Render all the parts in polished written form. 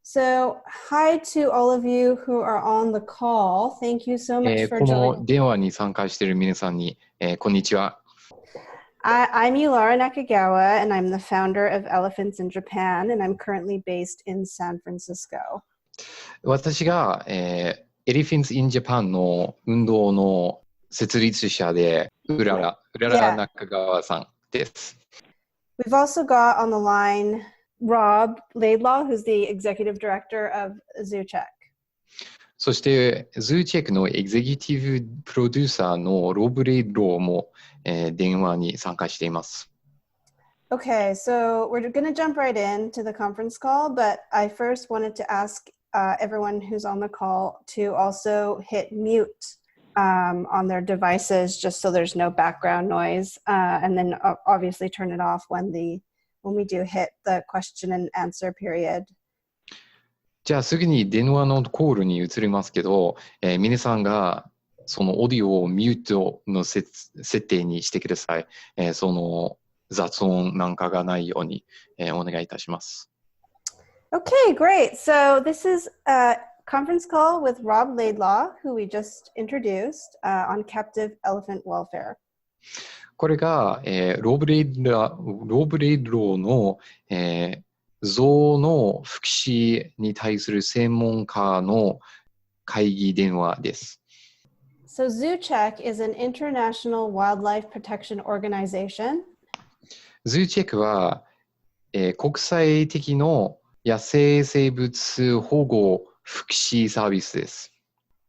So, hi to all of you who are on the call. Thank you so much for こ joining. の電話に参加している皆さんに、こんにちは。I'm Yulara Nakagawa, and I'm the founder of Elephants in Japan, and I'm currently based in San Francisco. 私が、Elephants in Japan の運動の設立者で、うらら中川さんです。We've also got on the line Rob Laidlaw, who's the executive director of Zoocheck. そして、Zoocheck のエグゼキティブプロデューサーのロブ・レイドローも、電話に参加しています。Okay, so we're going to jump right into the conference call, but I first wanted to ask everyone who's on the call to also hit mute on their devices just so there's no background noise, and then obviously turn it off when we do hit the question and answer period. じゃあすぐに電話のコールに移りますけど、皆さんがそのオーディオをミュートの設定にしてください。その雑音なんかがないように、お願いいたします。Okay, great. So this is a conference call with Rob Laidlaw, who we just introduced on captive elephant welfare. これが、ロブ・レイドローの、象の福祉に対する専門家の会議電話です。So Zoocheck is an international wildlife protection organization. Zoocheck は、国際的の野生生物保護福祉サービスです。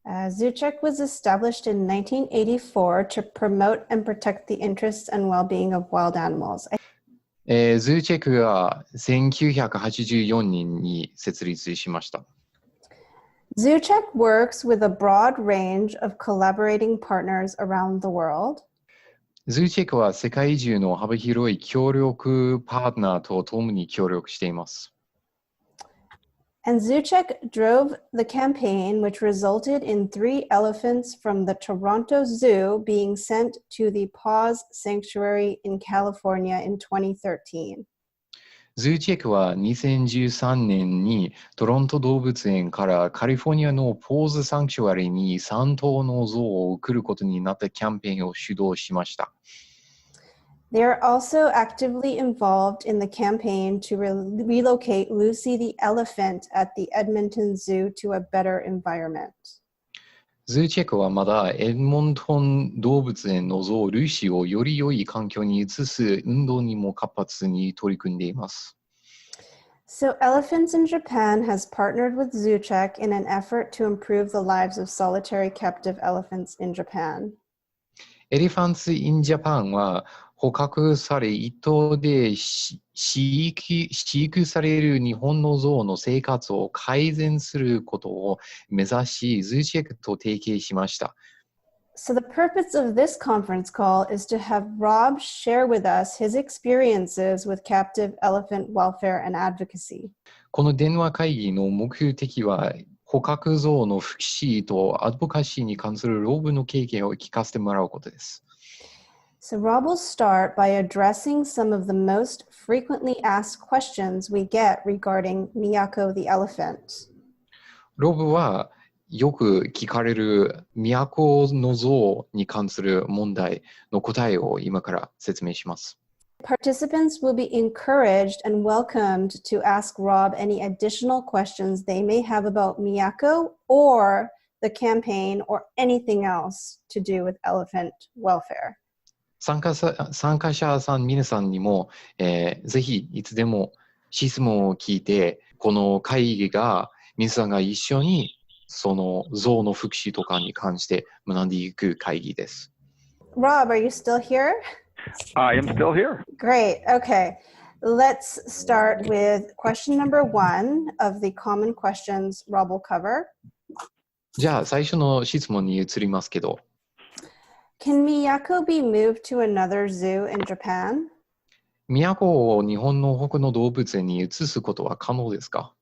Zoocheck was established in 1984 to promote and protect the interests and well-being of wild animals. Zoocheck が1984年に設立しました。Zoocheck works with a broad range of collaborating partners around the world. Zoocheck は世界中の幅広い協力パートナーと共に協力しています。And Zoocheck drove the campaign, which resulted in 3 elephants from the Toronto Zoo being sent to the Paws Sanctuary in California in 2013. Zoocheck は2013年にトロント動物園からカリフォルニアのポーズサンクチュアリに3頭の象を送ることになったキャンペーンを主導しました。They are also actively involved in the campaign to relocate Lucy the elephant at the Edmonton Zoo to a better environment. Zoocheck はまだエドモントン動物園の象ルーシーをより良い環境に移す運動にも活発に取り組んでいます。So Elephants in Japan has partnered with Zoocheck in an effort to improve the lives of solitary captive elephants in Japan. Elephants in Japan は捕獲され一頭で飼育される日本の象の生活を改善することを目指し、Zoocheck と提携しました。So the purpose of this conference call is to have Rob share with us his experiences with captive elephant welfare and advocacy. この電話会議の目的は、捕獲象の福祉とアドボカシーに関するロブの経験を聞かせてもらうことです。So Rob will start by addressing some of the most frequently asked questions we get regarding Miyako the elephant. ロブはよく聞かれる都の象に関する問題の答えを今から説明します。Participants will be encouraged and welcomed to ask Rob any additional questions they may have about Miyako or the campaign or anything else to do with elephant welfare. 参加者さん皆さんにも、ぜひいつでも質問を聞いて、この会議が皆さんが一緒にその象の福祉とかに関して学んでいく会議です。Rob, are you still here? I am still here. Great. Okay. Let's start with question number 1 of the common questions Rob will cover. じゃあ最初の質問に移りますけど。Can Miyako be moved to another zoo in Japan? 都を日本の他の動物園に移すことは可能ですか？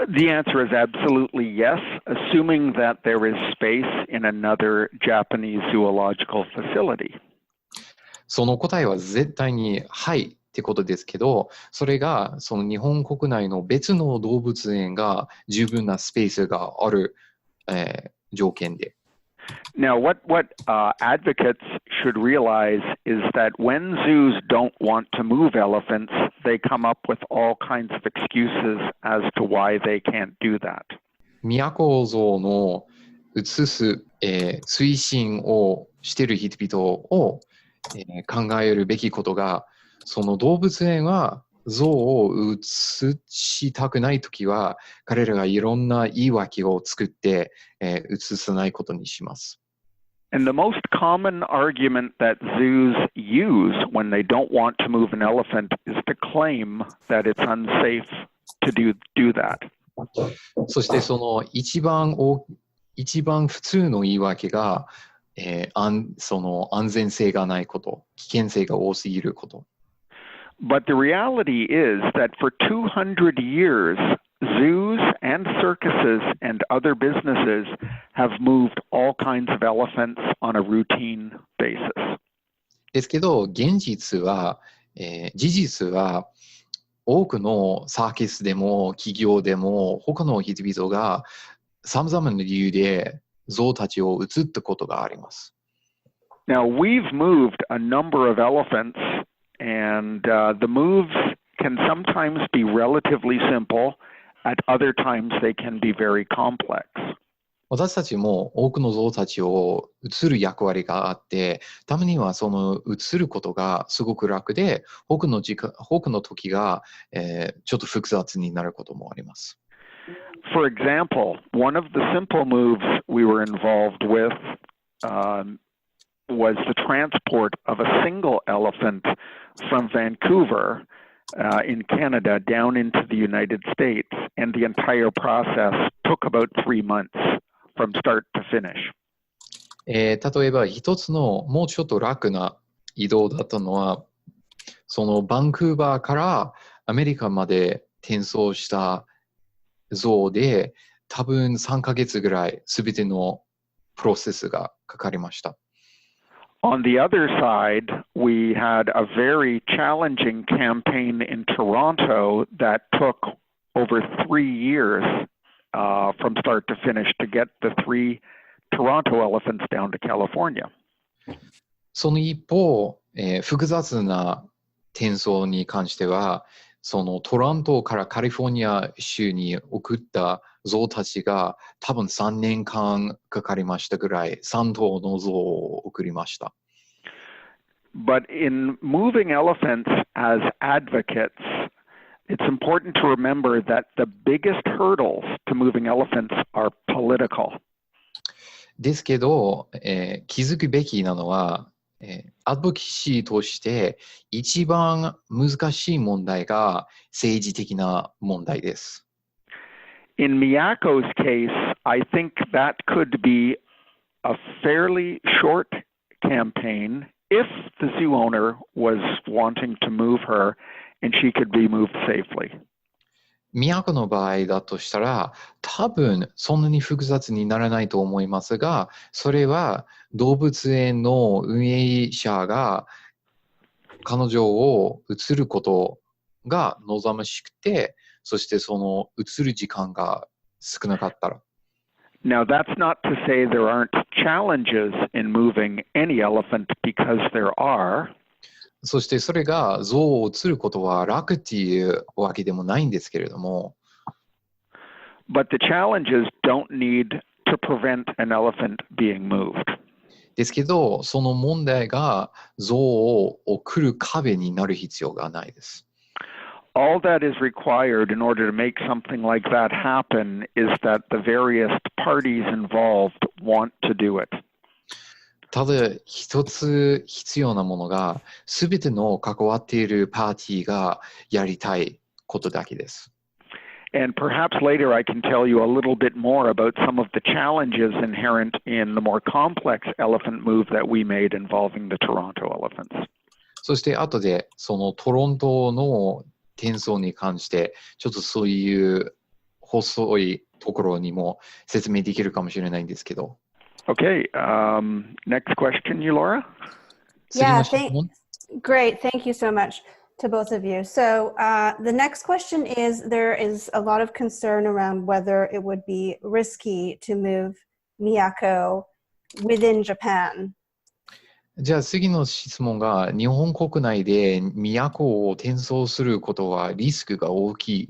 The answer is absolutely yes, assuming that there is space in another Japanese zoological facility. その答えは絶対にはいってことですけど、それがその日本国内の別の動物園が十分なスペースがある、条件で。Now, what advocates should realize is that when zoos don't want to move elephants, they come up with all kinds of excuses as to why they can't do that. 都像の移す、推進をしている人々を、考えるべきことが、その動物園は象を移したくないときは、彼らがいろんな言い訳を作って、移さないことにします。And the most common argument that zoos use when they don't want to move an elephant is to claim that it's unsafe to do that. そしてその一番普通の言い訳が、その安全性がないこと、危険性が多すぎること。But the reality is that for 200 years, zoos and circuses and other businesses have moved all kinds of elephants on a routine basis. ですけど、事実は多くのサーカスでも企業でも他の人々がさまざまな理由で象たちを移ったことがあります。Now, we've moved a number of elephants, and the moves can sometimes be relatively simple. At other times, they can be very complex. 私たちも多くの象たちを移る役割があって、たまにはその移ることがすごく楽で、多くの時が、ちょっと複雑になることもあります。For example, one of the simple moves we were involved with was the transport of a single elephant from Vancouver in Canada down into the United States, and the entire process took about 3 months from start to finish. 例えば一つのもうちょっと楽な移動だったのは、そのバンクーバーからアメリカまで転送した象で、多分3ヶ月ぐらいすべてのプロセスがかかりました。On the other side, we had a very challenging campaign in Toronto that took over 3 years from start to finish to get the 3 Toronto elephants down to California. その一方、複雑な転送に関しては、そのトロントからカリフォルニア州に送った象たちが多分3年間かかりましたぐらい、3頭の象を送りました。But in moving elephants as advocates, it's important to remember that the biggest hurdles to moving elephants are political. ですけど、気づくべきなのは、アドボキシーとして一番難しい問題が政治的な問題です。In Miyako's case, I think that could be a fairly short campaign if the zoo owner was wanting to move her and she could be moved safely. 都の場合だとしたら、多分そんなに複雑にならないと思いますが、それは動物園の運営者が彼女を移ることが望ましくて、そしてその移る時間が少なかったら。Now, that's not to say there aren't challenges in moving any elephant, because there are. そしてそれが象を移ることは楽っていうわけでもないんですけれども。But the challenges don't need to prevent an elephant being moved. ですけど、その問題が象を送る壁になる必要がないです。All that is required in order to make something like that happen is that the various parties involved want to do it. ただ一つ必要なものが、すべての関わっているパーティーがやりたいことだけです。And perhaps later I can tell you a little bit more about some of the challenges inherent in the more complex elephant move that we made involving the Toronto elephants. そして後でそのトロントの転送に関して、ちょっとそういう細いところにも説明できるかもしれないんですけど。Okay, next question, Laura? Yeah, great. Thank you so much. to both of you. So the next question is, there is a lot of concern around whether it would be risky to move Miyako within Japan. じゃあ次の質問が、日本国内で都を転送することはリスクが大きい。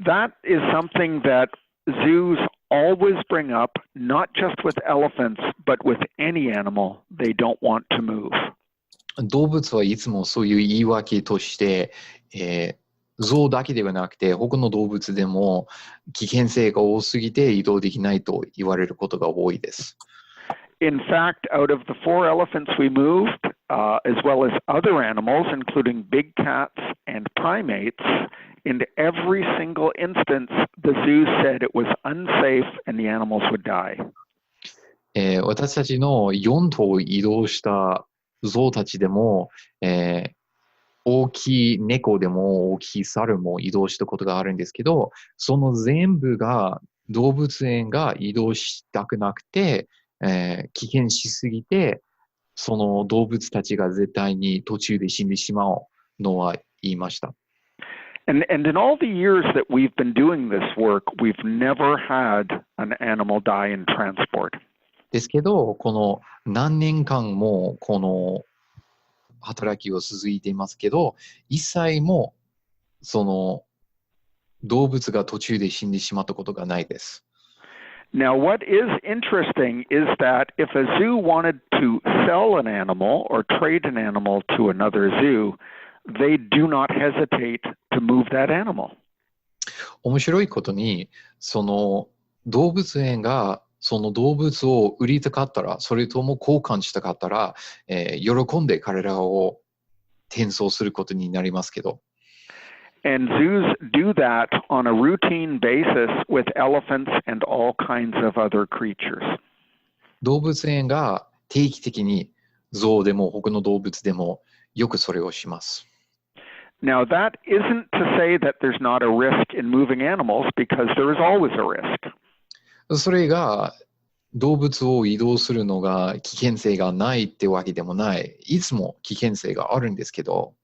That is something that zoos always bring up, not just with elephants, but with any animal they don't want to move. 動物はいつもそういう言い訳として、象だけではなくて他の動物でも危険性が多すぎて移動できないと言われることが多いです。In fact, out of the 4 elephants we moved, as well as other animals, including big cats and primates, in every single instance, the zoo said it was unsafe and the animals would die. 私たちの4頭移動した象たちでも、大きい猫でも大きい猿も移動したことがあるんですけど、その全部が動物園が移動したくなくて、危険しすぎて、その動物たちが絶対に途中で死んでしまうのは言いました。And in all the years that we've been doing this work, we've never had an animal die in transport. ですけど、この何年間もこの働きを続いていますけど、一切もその動物が途中で死んでしまったことがないです。Now, what is interesting is that if a zoo wanted to sell an animal or trade an animal to another zoo, they do not hesitate to move that animal. 面白いことに、その動物園がその動物を売りたかったら、それとも交換したかったら、喜んで彼らを転送することになりますけど。And zoos do that on a routine basis with elephants and all kinds of other creatures. 動物園が定期的に象でも他の動物でもよくそれをします。Now, that isn't to say that there's not a risk in moving animals, because there is always a risk. それが動物を移動するのが危険性がないってわけでもない。いつも危険性があるんですけど。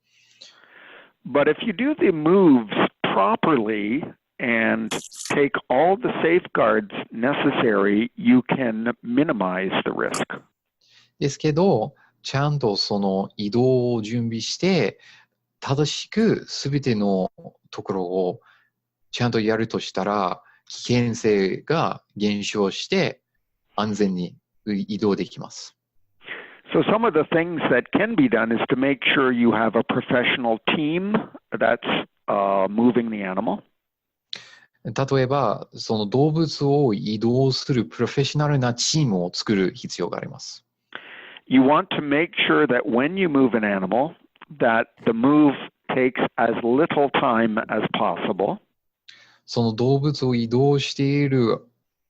But if you do the moves properly and take all the safeguards necessary, you can minimize the risk. ですけど、ちゃんとその移動を準備して、正しくすべてのところをちゃんとやるとしたら、危険性が減少して安全に移動できます。So some of the things that can be done is to make sure you have a professional team that's moving the animal. 例えば、その動物を移動するプロフェッショナルなチームを作る必要があります。You want to make sure that when you move an animal, that the move takes as little time as possible. その動物を移動している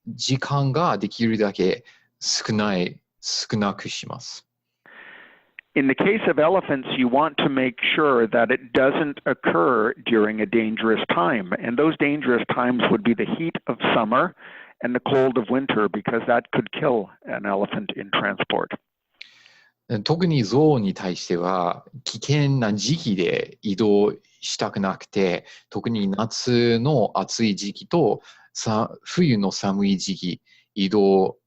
時間ができるだけ少なくします。In the case of elephants, you want to make sure that it doesn't occur during a dangerous time. And those dangerous times would be the heat of summer and the cold of winter, because that could kill an elephant in transport. 特に象に対しては危険な時期で移動したくなくて、特に夏の暑い時期と冬の寒い時期移動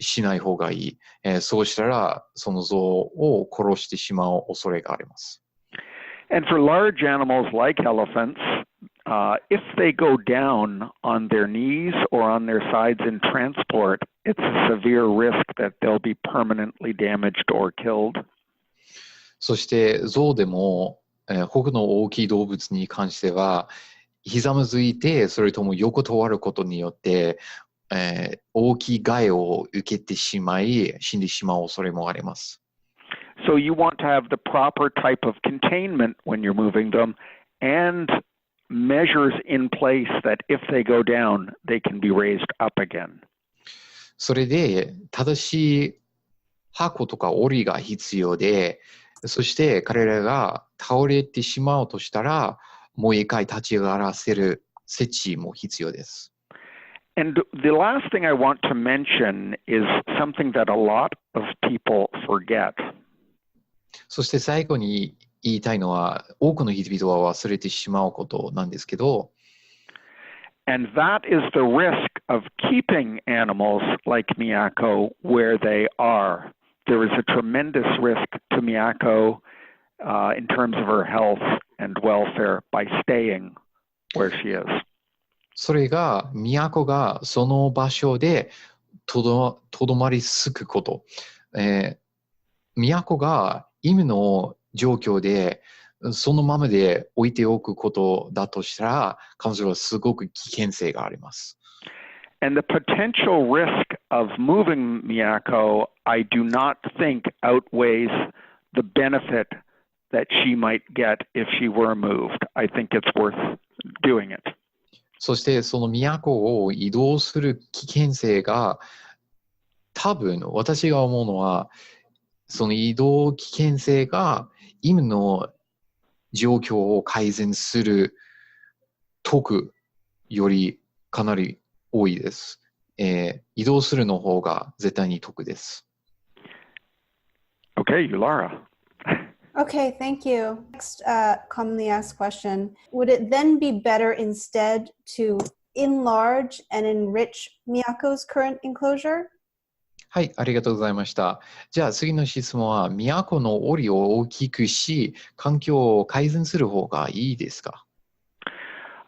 しない方がいい。そうしたらその象を殺してしまう恐れがあります。And for large animals like elephants, if they go down on their knees or on their sides in transport, it's a severe risk that they'll be permanently damaged or killed. そして象でも、他の大きい動物に関してはひざまずいてそれとも横たわることによって大きい害を受けてしまい死んでしまう恐れもあります。So you want to have the proper type of containment when you're moving them and measures in place that if they go down, they can be raised up again. それで正しい箱とか檻が必要で、そして彼らが倒れてしまうとしたらもう一回立ち上がらせる設置も必要です。And the last thing I want to mention is something that a lot of people forget. そして最後に言いたいのは、多くの人々は忘れてしまうことなんですけど、And that is the risk of keeping animals like Miyako where they are. There is a tremendous risk to Miyako in terms of her health and welfare by staying where she is. それが、都がその場所でとどまりつくこと。都が今の状況でそのままで置いておくことだとしたら、彼女はすごく危険性があります。And the potential risk of moving Miyako, I do not think outweighs the benefit that she might get if she were moved. I think it's worth doing it. そしてその都を移動する危険性が、多分私が思うのは、その移動危険性が今の状況を改善する得よりかなり多いです。移動するの方が絶対に得です。Okay, Yulara. Okay, thank you. Next commonly asked question. Would it then be better instead to enlarge and enrich Miyako's current enclosure? はい、ありがとうございました。じゃあ次の質問は、都の檻を大きくし、環境を改善する方がいいですか？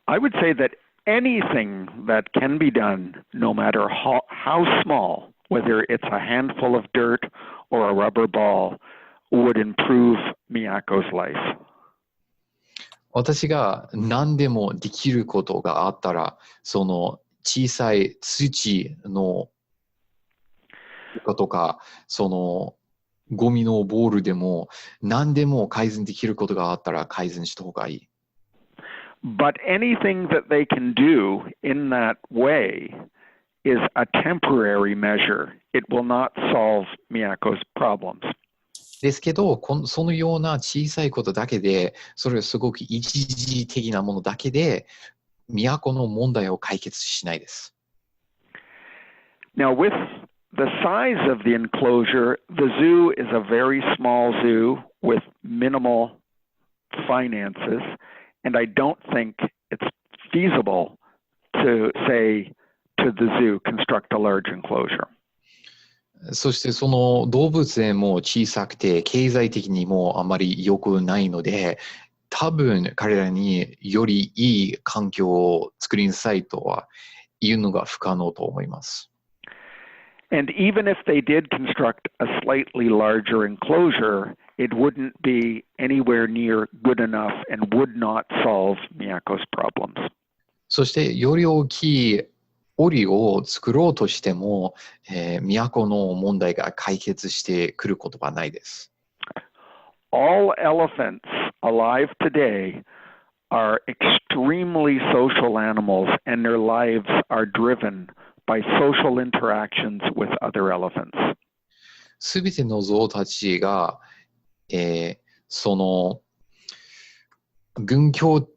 I would say that anything that can be done, no matter how small, whether it's a handful of dirt or a rubber ball, would improve Miyako's life. 私が何でもできることがあったら、その小さい土のとか、そのゴミのボールでも何でも改善できることがあったら改善した方がいい。But anything that they can do in that way is a temporary measure. It will not solve Miyako's problems. ですけど、そのような小さいことだけで、それはすごく一時的なものだけで、都の問題を解決しないです。Now, with the size of the enclosure, the zoo is a very small zoo with minimal finances, and I don't think it's feasible to say to the zoo, construct a large enclosure. そしてその動物園も小さくて経済的にもあまり良くないので、多分彼らによりいい環境を作りなさいとは言うのが不可能と思います。And even if they did construct a slightly larger enclosure, it wouldn't be anywhere near good enough and would not solve Miyako's problems. そしてより大きい檻を作ろうとしても、都の問題が解決してくることはないです。All elephants alive today are extremely social animals, and their lives are driven by social interactions with other elephants. すべての象たちが、その群共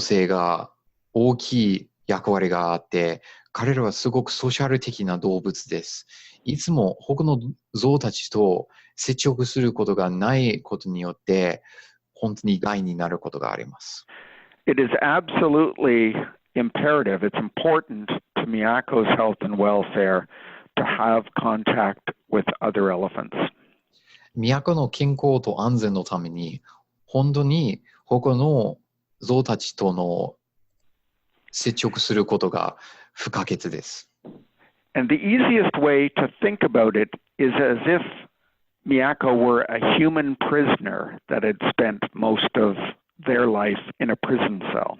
生が大きい役割があって、彼らはすごくソーシャル的な動物です。いつも他の象たちと接触することがないことによって、本当に害になることがあります。It is absolutely imperative, it's important to Miyako's health and welfare to have contact with other elephants. 都の健康と安全のために、本当に他の象たちとの接触することが不可欠です。And the easiest way to think about it is as if Miyako were a human prisoner that had spent most of their life in a prison cell.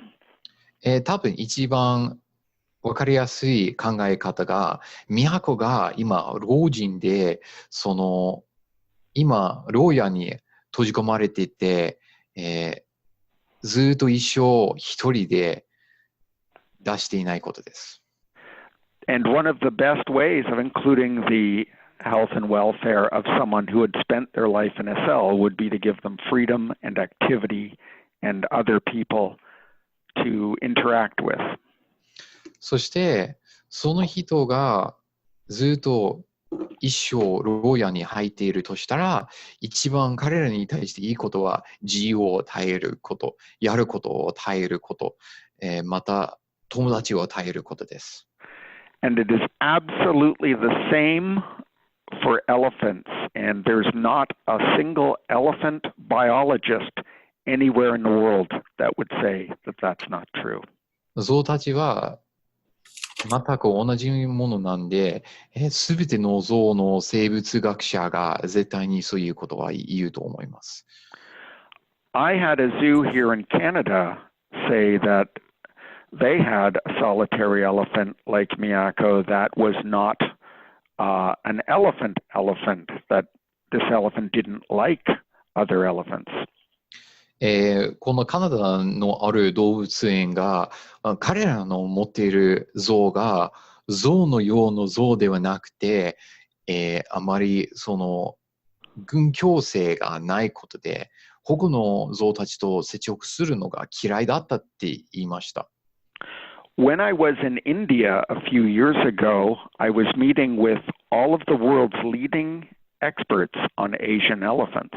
多分一番わかりやすい考え方が、都が今、老人で、今、牢屋に閉じ込まれていて、ずっと一生一人で出していないことです。And one of the best ways of including the health and welfare of someone who had spent their life in a cell would be to give them freedom and activity and other people to interact with. そして、その人がずっと一生牢屋に入っているとしたら、一番彼らに対していいことは自由を与えること、やることを与えること、また友達を与えることです。And it is absolutely the same for elephants, and there's not a single elephant biologist anywhere in the world that would say that that's not true. 象たちは全く同じものなんで、すべての象の生物学者が絶対にそういうことは言うと思います。I had a zoo here in Canada say that they had a solitary elephant like Miyako that was not an elephant, that this elephant didn't like other elephants. このカナダのある動物園が彼らの持っている象が象のような象ではなくて、あまりその群共性がないことで他の象たちと接触するのが嫌いだったって言いました。When I was in India a few years ago, I was meeting with all of the world's leading experts on Asian elephants.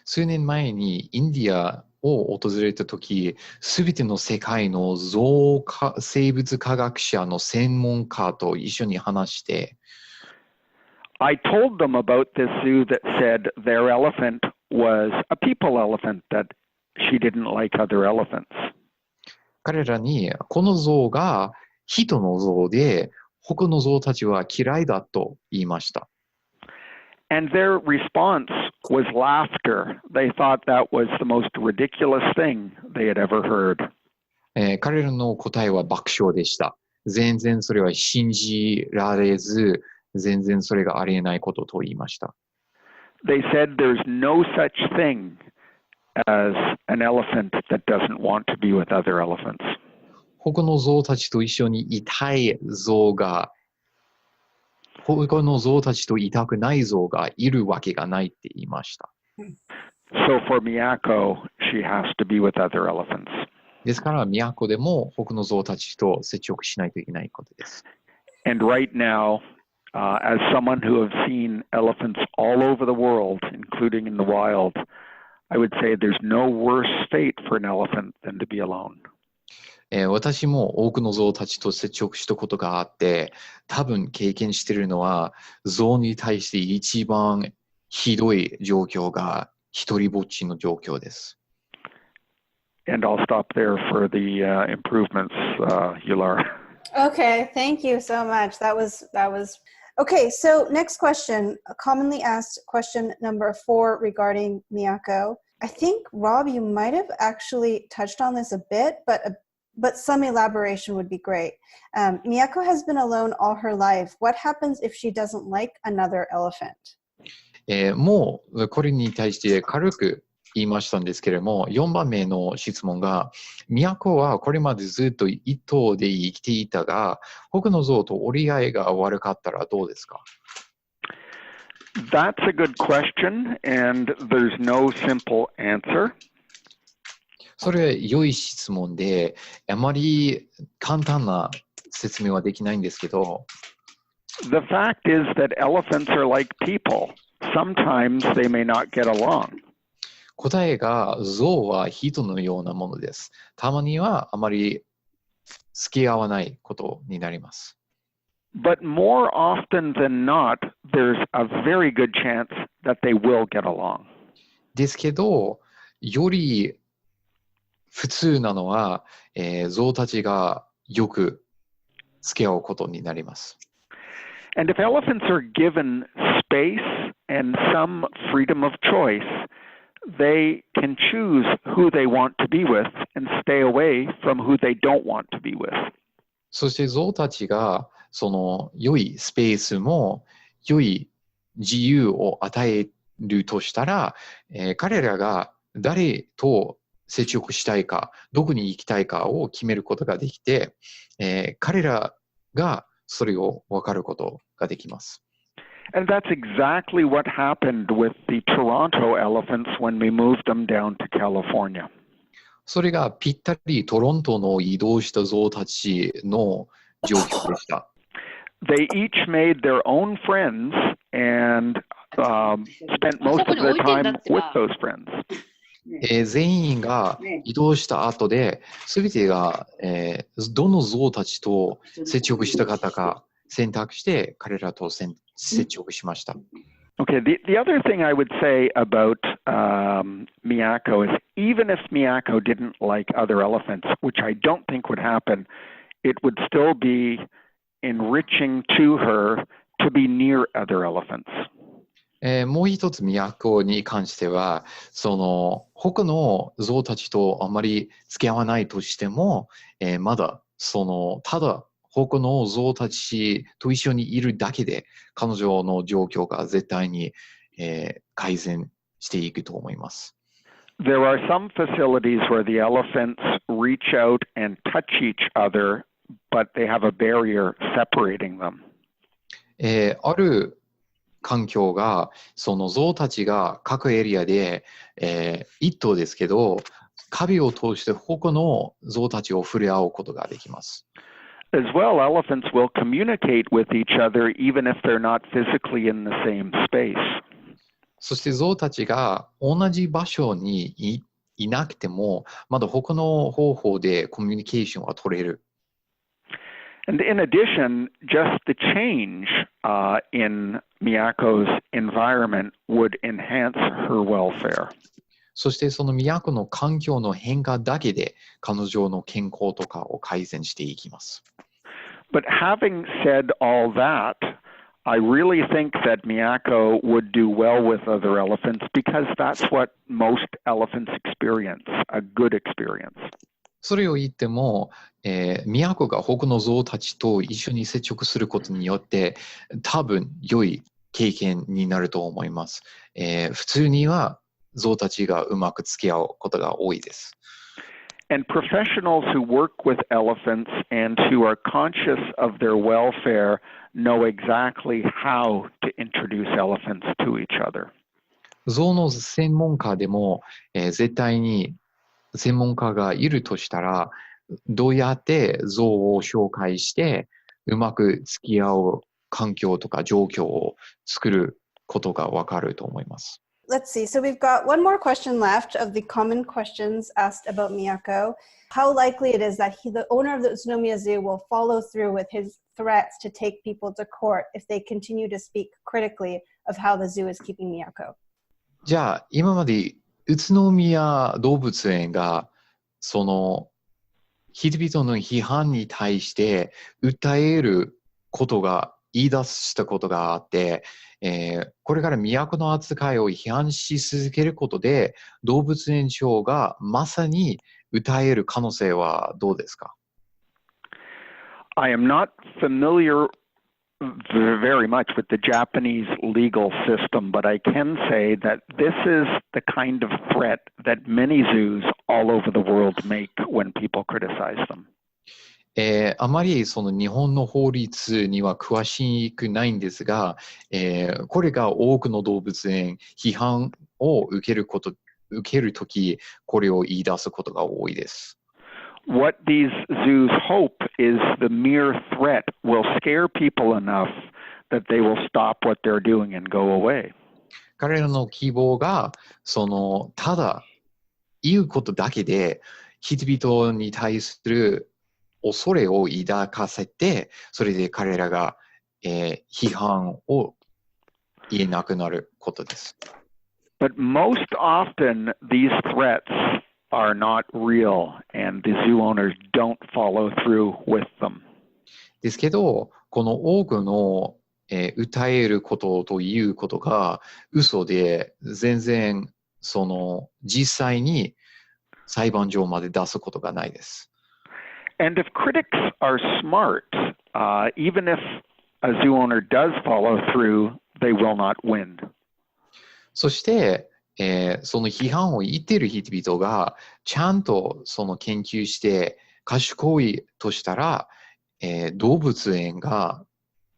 数年前にインディアを訪れたとき、すべての世界の象生物科学者の専門家と一緒に話して、I told them about this zoo that said their elephant was a people elephant, that she didn't like other elephants. 彼らにこの象が人の象で、他の象たちは嫌いだと言いました。And their response was laughter. They thought that was the most ridiculous thing they had ever heard. 彼らの答えは爆笑でした。全然それは信じられず、全然それがありえないことと言いました。They said there's no such thing as an elephant that doesn't want to be with other elephants. 他の象たちと一緒にいたい象が他の象たちといたくない象がいるわけがないって言いました。So for Miyako, she has to be with other elephants. ですから、都でも他の象たちと接触しないといけないことです。And right now, as someone who has seen elephants all over the world, including in the wild, I would say there's no worse fate for an elephant than to be alone. 私も多くの象たちと接触したことがあって、多分経験しているのは、象に対して一番ひどい状況が一人ぼっちの状況です。And I'll stop there for the improvements, Yular. Okay, thank you so much. That was okay. So next question, a commonly asked question number 4 regarding Miyako. I think Rob, you might have actually touched on this a bit, but some elaboration would be great. Miyako has been alone all her life. What happens if she doesn't like another elephant? もうこれに対して軽く言いましたんですけれども、4番目の質問が、都はこれまでずっと一頭で生きていたが、他の象と折り合いが悪かったらどうですか？ That's a good question, and there's no simple answer. それは良い質問で、あまり簡単な説明はできないんですけど、The fact is that elephants are like people. Sometimes they may not get along. 答えが、象は人のようなものです。たまにはあまり付き合わないことになります。But more often than not, there's a very good chance that they will get along. ですけど、より普通なのは、象たちがよく付き合うことになります。And if elephants are given space and some freedom of choice, they can choose who they want to be with and stay away from who they don't want to be with. そして象たちがその良いスペースも良い自由を与えるとしたら、彼らが誰と接触したいか、どこに行きたいかを決めることができて、彼らがそれを分かることができます。And that's exactly what happened with the Toronto elephants when we moved them down to California. それがぴったりトロントの移動した象たちの状況でした。they each made their own friends and spent most of their time with those friends. 全員が移動した後で、すべてが、どの象たちと接触した方か選択して彼らと接触しました。Okay, the other thing I would say about Miyako is even if Miyako didn't like other elephants, which I don't think would happen, it would still be enriching to her to be near other elephants. もう一つ都に関しては、その他の象たちとあまり付き合わないとしても、まだただ他の象たちと一緒にいるだけで彼女の状況が絶対に、改善していくと思います。There are some facilities where the elephants reach out and touch each other, but they have a barrier separating them. ある環境が、その象たちが各エリアで、一頭ですけど、壁を通して他の象たちを触れ合うことができます。As well, elephants will communicate with each other even if they're not physically in the same space. そして象たちが同じ場所にいなくても、まだ他の方法でコミュニケーションが取れる。And in addition, just the change in Miyako's environment would enhance her welfare. そしてその都の環境の変化だけで彼女の健康とかを改善していきます。But having said all that, I really think that Miyako would do well with other elephants because that's what most elephants experience, a good experience. それを言っても、都が他の象たちと一緒に接触することによって多分良い経験になると思います。普通には象たちがうまく付き合うことが多いです。And professionals who work with elephants and who are conscious of their welfare know exactly how to introduce elephants to each other. 象の専門家でも、絶対に専門家がいるとしたら、どうやって象を紹介してうまく付き合う環境とか状況を作ることがわかると思います。Let's see. So we've got one more question left of the common questions asked about Miyako. How likely it is that the owner of the Utsunomiya Zoo will follow through with his threats to take people to court if they continue to speak critically of how the zoo is keeping Miyako? じゃあ、今まで宇都宮動物園がその人々の批判に対して訴えることが言い出したことがあって、これから都の扱いを批判し続けることで動物園庁がまさに訴える可能性はどうですか？ I am not familiar very much with the Japanese legal system, but I can say that this is the kind of threat that many zoos all over the world make when people criticize them. あまりその日本の法律には詳しくないんですが、これが多くの動物園批判を受けるとき、これを言い出すことが多いです。What these zoos hope is the mere threat will scare people enough that they will stop what they're doing and go away. 彼らの希望が、ただ言うことだけで、人々に対する恐れを抱かせて、それで彼らが、批判を言えなくなることです。But most often, these threats are not real, and the zoo owners don't follow through with them. ですけど、この多くの、訴えることということが嘘で、全然実際に裁判所まで出すことがないです。And if critics are smart, even if a zoo owner does follow through, they will not win. そして、その批判を言っている人々がちゃんと研究して賢いとしたら、動物園が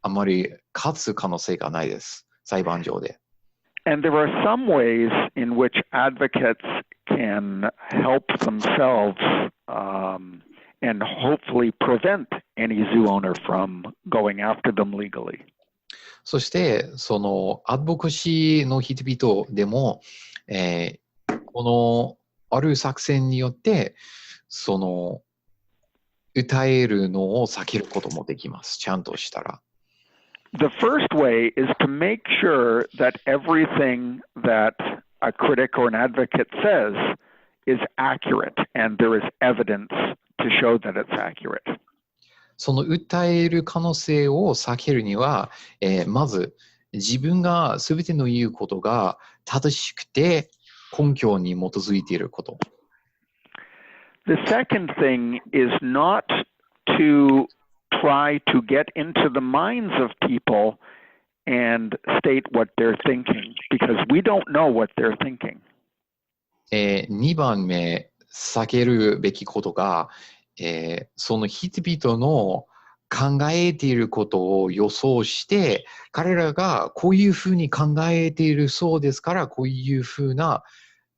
あまり勝つ可能性がないです、裁判上で。And there are some ways in which advocates can help themselves and hopefully prevent any zoo owner from going after them legally. そして、そのアドボカシーの人々でも、このある作戦によって、その訴えるのを避けることもできます。ちゃんとしたら。The first way is to make sure that everything that a critic or an advocate says is accurate and there is evidence to show that it's accurate. その訴える可能性を避けるには、まず自分が全ての言うことが正しくて根拠に基づいていること。The second thing is not to try to get into the minds of people and state what they're thinking, because we don't know what they're thinking. 2番目、避けるべきことが、その人々の考えていることを予想して、彼らがこういうふうに考えているそうですから、こういうふうな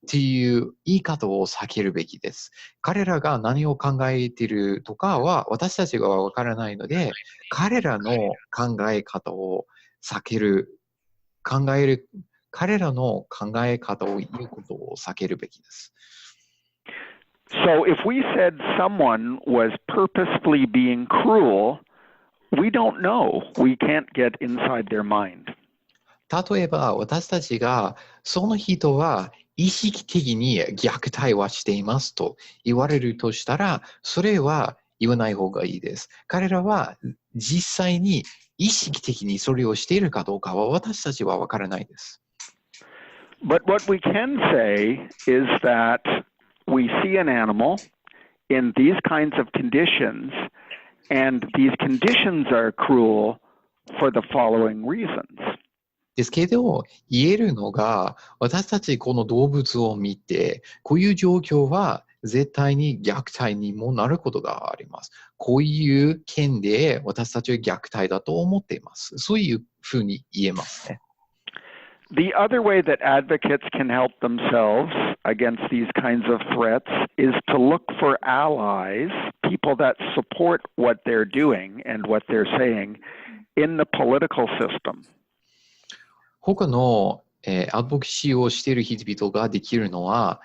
っていう言い方を避けるべきです。彼らが何を考えているとかは私たちがわからないので、彼らの考え方を避ける、彼らの考え方を言うことを避けるべきです。So if we said someone was purposefully being cruel, we don't know. We can't get inside their mind. 例えば私たちがその人は意識的に虐待はしていますと言われるとしたら、それは言わない方がいいです。彼らは実際に意識的にそれをしているかどうかは私たちはわからないです。But what we can say is that we see an animal in these kinds of conditions, and these conditions are cruel for the following reasons. ですけど、言えるのが、私たちこの動物を見て、こういう状況は絶対に虐待にもなることがあります。こういう件で私たちは虐待だと思っています。そういうふうに言えますね。The other way that advocates can help themselves against these kinds of threats is to look for allies, people that support what they're doing and what they're saying in the political system. 他の、アドボカシーをしている人々ができるのは、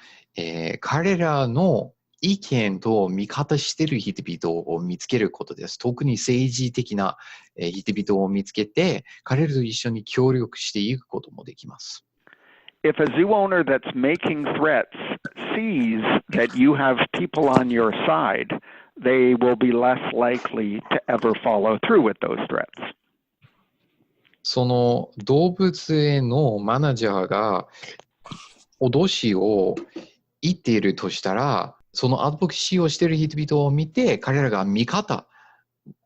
彼らの意見と味方している人々を見つけることです。特に政治的な人々を見つけて、彼らと一緒に協力していくこともできます。If a zoo owner that's making threats sees that you have people on your side, they will be less likely to ever follow through with those threats. その動物園のマネージャーが脅しを言っているとしたら、そのアドボカシーをしている人々を見て、彼らが味方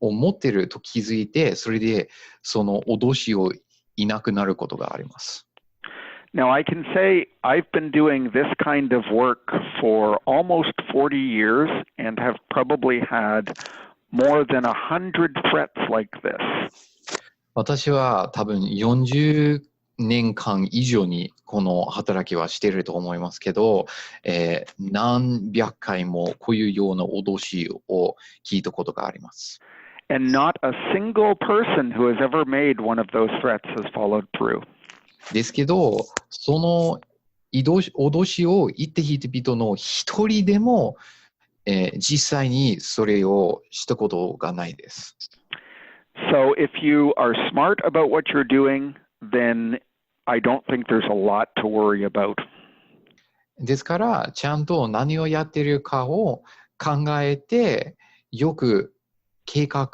を持っていると気づいて、それでその脅しをいなくなることがあります。Now, I can say I've been doing this kind of work for almost 40 years and have probably had more than 100 threats like this. 私は多分40年間以上にこの働きはしていると思いますけど、何百回もこういうような脅しを聞いたことがあります。And not a single person who has ever made one of those threats has followed through. ですけど、その脅しを言った人々の一人でも、実際にそれをしたことがないです。So if you are smart about what you're doing, then I don't think there's a lot to worry about. ですから、ちゃんと何をやっているかを考えて、よく計画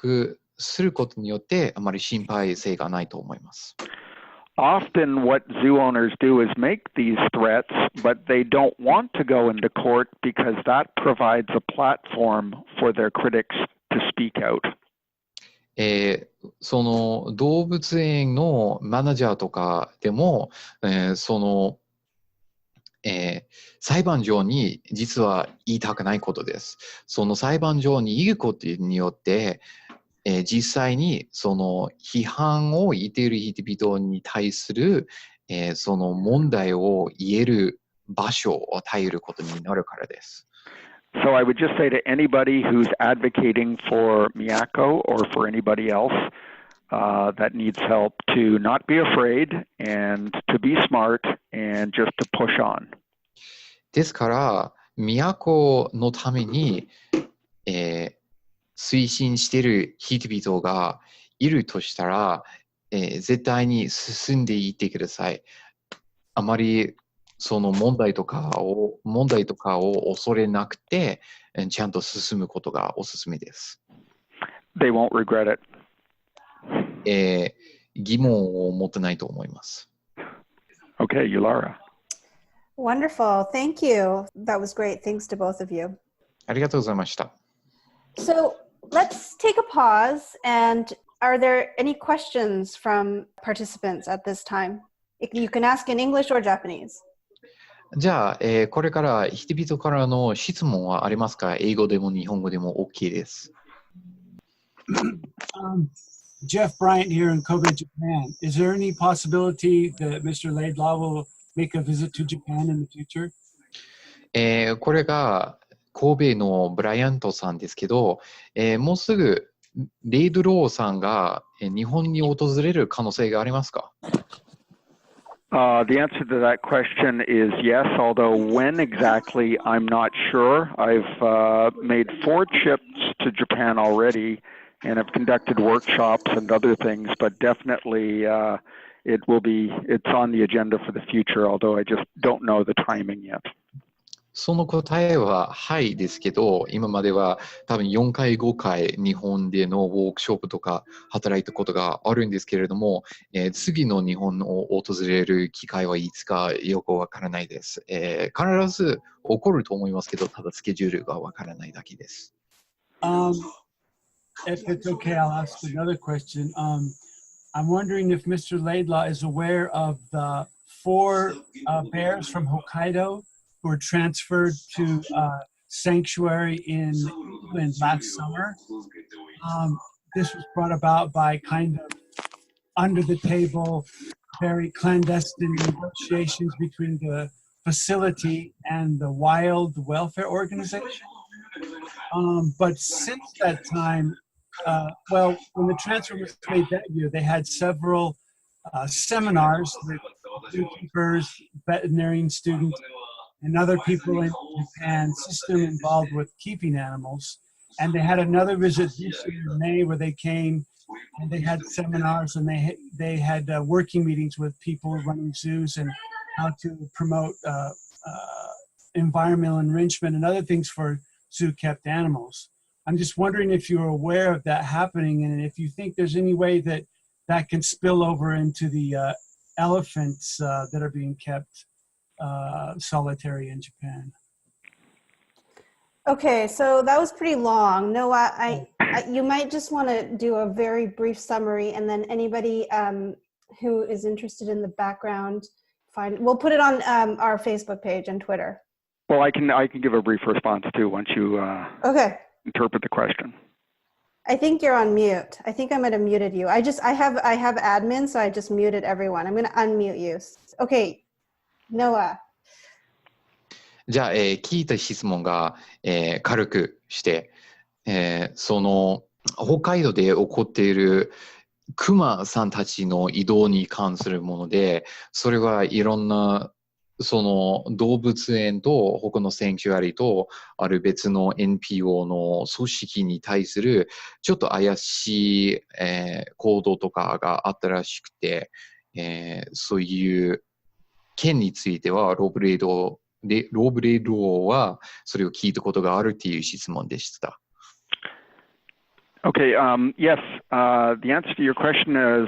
することによって、あまり心配性がないと思います。Often what zoo owners do is make these threats, but they don't want to go into court because that provides a platform for their critics to speak out. その動物園のマネージャーとかでも、その、裁判所に実は言いたくないことです。その裁判所に言うことによって、実際にその批判を言っている人々に対する、その問題を言える場所を与えることになるからです。So I would just say to anybody who's advocating for Miyako or for anybody else that needs help to not be afraid and to be smart and just to push on. ですから、都のために、推進している人々がいるとしたら、絶対に進んでいってください。あまりその問題とかを恐れなくて、ちゃんと進むことがおすすめです。They won't regret it. 疑問を持ってないと思います。Okay, Yulara. Wonderful. Thank you. That was great. Thanks to both of you. ありがとうございました。So let's take a pause. And are there any questions from participants at this time? You can ask in English or Japanese. じゃあ、これから人々からの質問はありますか？英語でも日本語でも OK です。Jeff Bryant here in Kobe, Japan. Is there any possibility that Mr. Laidlaw will make a visit to Japan in the future? これが神戸のブライアントさんですけど、もうすぐレイドローさんが日本に訪れる可能性がありますか？The answer to that question is yes, although when exactly, I'm not sure. I've made 4 trips to Japan already and have conducted workshops and other things, but definitely it's on the agenda for the future, although I just don't know the timing yet. その答えははいですけど、今までは多分4回5回日本でのウォークショップとか働いたことがあるんですけれども、次の日本を訪れる機会はいつかよくわからないです。必ず起こると思いますけど、ただスケジュールがわからないだけです。If it's okay, I'll ask another question. I'm wondering if Mr. Laidlaw is aware of the 4 bears from Hokkaido who were transferred to sanctuary in England last summer. This was brought about by kind of under the table, very clandestine negotiations between the facility and the wild welfare organization. But since that time, when the transfer was made that year, they had several seminars with zookeepers, veterinarian students, and other people in Japan, system involved with keeping animals. And they had another visit this year in May where they came and they had seminars and they had working meetings with people running zoos and how to promote environmental enrichment and other things for zoo-kept animals. I'm just wondering if you're aware of that happening and if you think there's any way that that can spill over into the elephants that are being kept solitary in Japan. Okay, so that was pretty long. Noah, you might just want to do a very brief summary, and then anybody who is interested in the background, we'll put it on our Facebook page and Twitter. Well, I can give a brief response too once you interpret the question. I think you're on mute. I think I might have muted you. I have admin, so I just muted everyone. I'm going to unmute you. Okay, Noah. じゃあ、聞いた質問が、軽くして、その北海道で起こっているクマさんたちの移動に関するもので、それはいろんなその動物園と他のセンチュアリとある別の NPO の組織に対するちょっと怪しい、行動とかがあったらしくて、そういう件についてはロブレードはそれを聞いたことがあるっていう質問でした。Okay, yes, the answer to your question is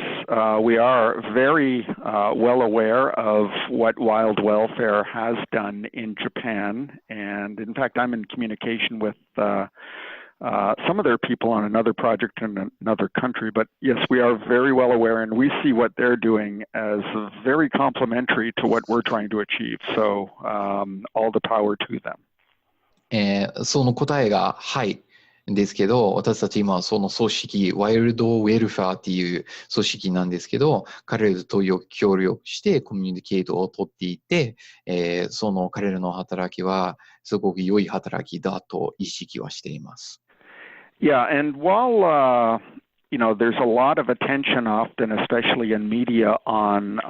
we are very well aware of what wild welfare has done in Japan. And in fact, I'm in communication with some of their people on another project in another country. But yes, we are very well aware, and we see what they're doing as very complementary to what we're trying to achieve. So all the power to them. その答えがはいですけど、私たち今その組織、ワイルドウェルファーっていう組織なんですけど、彼らと協力してコミュニケートを取っていて、その彼らの働きはすごく良い働きだと意識はしています。Yeah, and while there's a lot of attention often, especially in media, on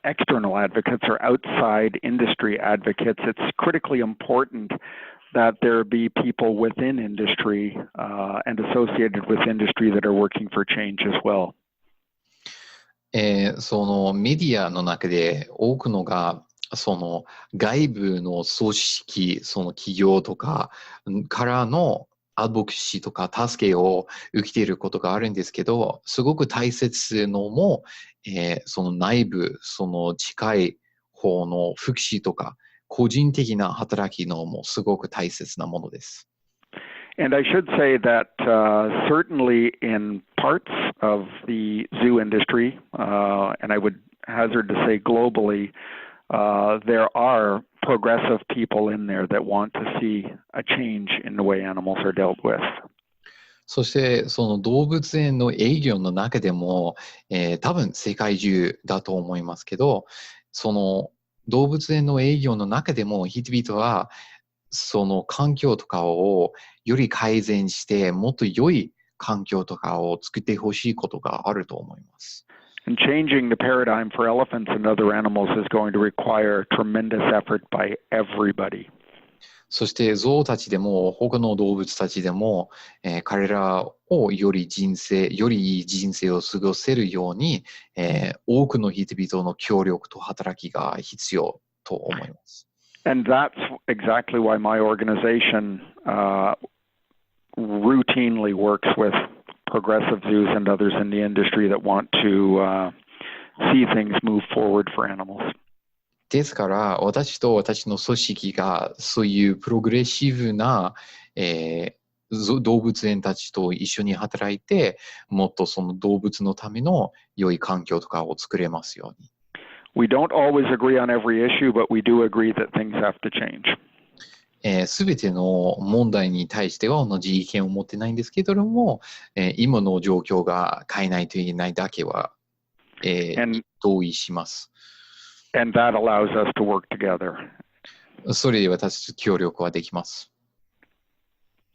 external advocates or outside industry advocates, it's critically important that there be people within industry and associated with industry that are working for change as well. そのメディアの中で多くのがその外部の組織、その企業とかからのアドボカシーとか助けを受けていることがあるんですけど、すごく大切のも、その内部、その近い方の福祉とか個人的な働きのもすごく大切なものです。And I should say that certainly in parts of the zoo industry, and I would hazard to say globally, there are progressive people in there that want to see a change in the way animals are dealt with. そしてその動物園の営業の中でも、多分世界中だと思いますけど、その動物園の営業の中でも人々はその環境とかをより改善してもっと良い環境とかを作ってほしいことがあると思います。And changing the paradigm for elephants and other animals is going to require tremendous effort by everybody. そして象たちでも他の動物たちでも、彼らをよりいい人生を過ごせるように、多くの人々の協力と働きが必要と思います。And that's exactly why my organization routinely works with progressive zoos and others in the industry that want to see things move forward for animals. ですから私と私の組織がそういうプログレッシブな、動物園たちと一緒に働いてもっとその動物のための良い環境とかを作れますように。We don't always agree on every issue, but we do agree that things have to change. すべての問題に対しては同じ意見を持ってないんですけれども、今の状況が変えないといけないだけは、同意します。And that allows us to work together. それで私たち協力はできます。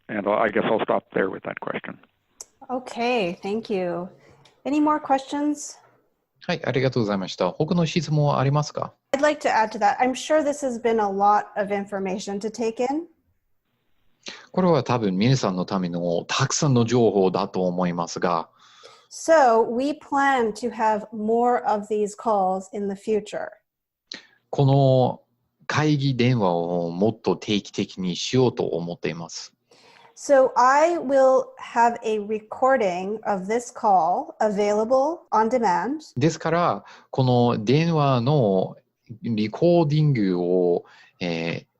And I guess I'll stop there with that question. Okay, thank you. Any more questions? はい、ありがとうございました。他の質問はありますか？ I'd like to add to that. I'm sure this has been a lot of information to take in. これは多分皆さんのためのたくさんの情報だと思いますが、So we plan to have more of these calls in the future. この会議電話をもっと定期的にしようと思っています。So I will have a recording of this call available on demand. ですから、この電話のリコーディングを、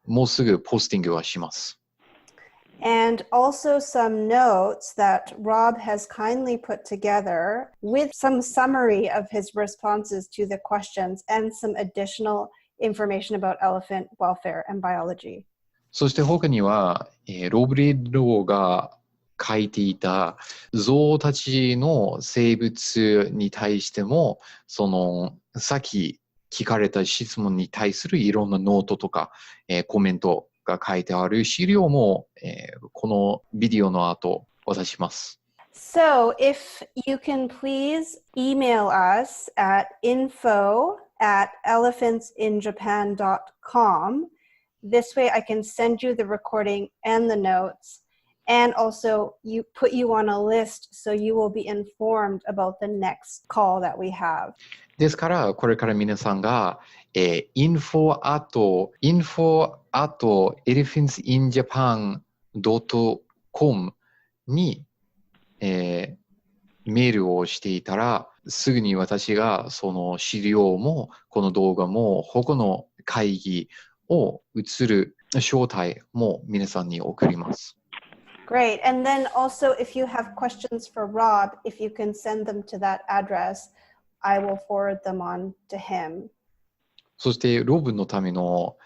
もうすぐポスティングはします。And also some notes that Rob has kindly put together with some summary of his responses to the questions and some additional information about elephant welfare and biology. そして他には、ロブ・レイドローが書いていた象たちの生物に対しても、そのさっき聞かれた質問に対するいろんなノートとか、コメントが書いてある資料も、このビデオの後渡します。So if you can please email us at info@elephantsinjapan.com. This way I can send you the recording and the notes and also put you on a list so you will be informed about the next call that we have. ですから、これから皆さんが、info@elephantsinjapan.com に、メールをしていたら、すぐに私がその資料も、この動画も、他の会議を移る招待も皆さんに送ります。Great. And then also, if you have questions for Rob, if you can send them to that address, I will forward them on to him. そして、ロブのための、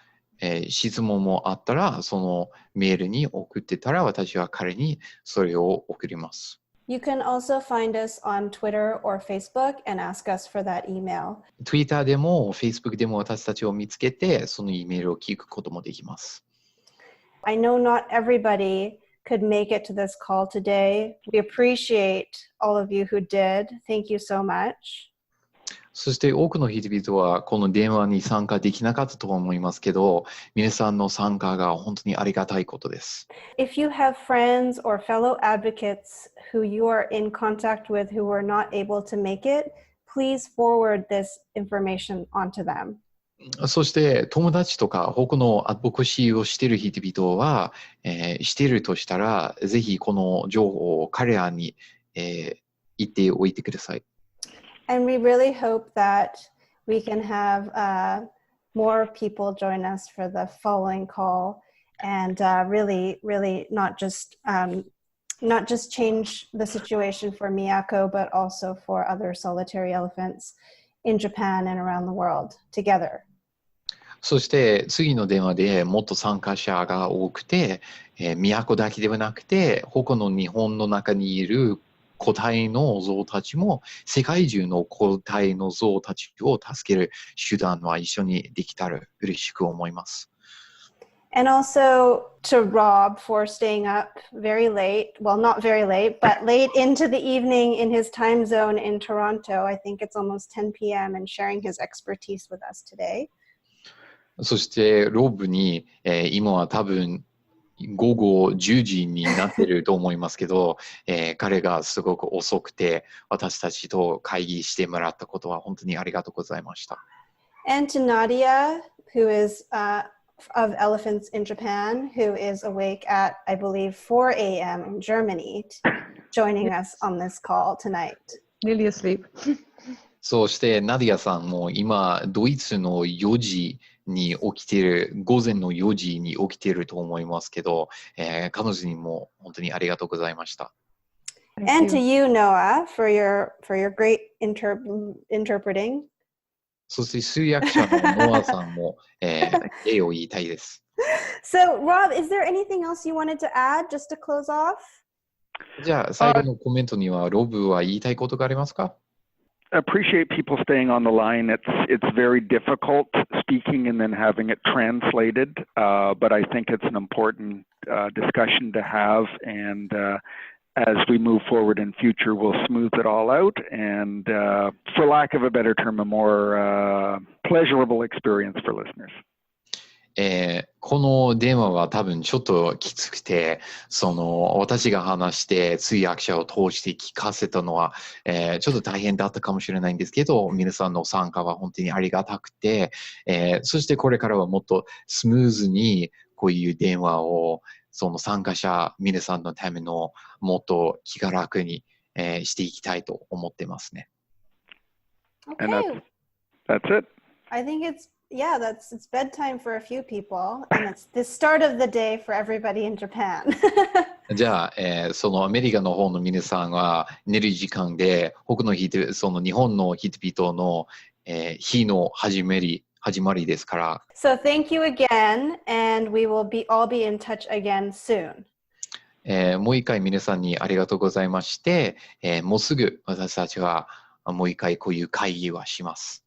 質問もあったら、そのメールに送ってたら、私は彼にそれを送ります。You can also find us on Twitter or Facebook and ask us for that email. Twitter でも Facebook でも私たちを見つけて、その E メールを聞くこともできます。I know not everybody could make it to this call today. We appreciate all of you who did. Thank you so much. そして多くの人々はこの電話に参加できなかったと思いますけど、皆さんの参加が本当にありがたいことです。If you have friends or fellow advocates who you are in contact with who were not able to make it, please forward this information onto them. そして友達とか他のアドボカシーをしている人々は、しているとしたら、ぜひこの情報を彼らに、言っておいてください。And we really hope that we can have more people join us for the following call and really not just change the situation for Miyako, but also for other solitary elephants in Japan and around the world together. そして次の電話でもっと参加者が多くて、都だけではなくて他の日本の中にいる個体の象たちも世界中の個体の象たちを助ける手段は一緒にできたら嬉しく思います。And also to Rob for staying up very late, well, not very late, but late into the evening in his time zone in Toronto. I think it's almost 10 p.m. and sharing his expertise with us today. そしてロブに、今は多分午後10時になっていると思いますけど、彼がすごく遅くて私たちと会議してもらったことは本当にありがとうございました。And to Nadia, who is of Elephants in Japan, who is awake at, I believe, 4 a.m. in Germany, joining us on this call tonight. Nearly asleep. そしてナディアさんも今ドイツの4時に起きている、午前の4時に起きていると思いますけど、彼女にも本当にありがとうございました。And to you, Noah, for your great interpreting. そして通訳者のノアさんも、礼を言いたいです。So, Rob, is there anything else you wanted to add just to close off? じゃあ最後のコメントにはロブは言いたいことがありますかAppreciate people staying on the line. It's very difficult speaking and then having it translated, but I think it's an important discussion to have. And as we move forward in future, we'll smooth it all out. And for lack of a better term, a more pleasurable experience for listeners. この電話は多分ちょっときつくて、私が話して通訳者を通して聞かせたのは、ちょっと大変だったかもしれないんですけど、皆さんの参加は本当にありがたくて、そしてこれからはもっとスムーズにこういう電話をその参加者皆さんのためのもっと気が楽に、していきたいと思ってますね。Okay. And that's it. I think it's bedtime for a few people, and it's the start of the day for everybody in Japan. じゃあ、そのアメリカの方の皆さんは寝る時間で、他の人、その日本の人々の、日の始まりですから。So thank you again, and we will all be in touch again soon. もう一回皆さんにありがとうございまして、もうすぐ私たちはもう一回こういう会議はします。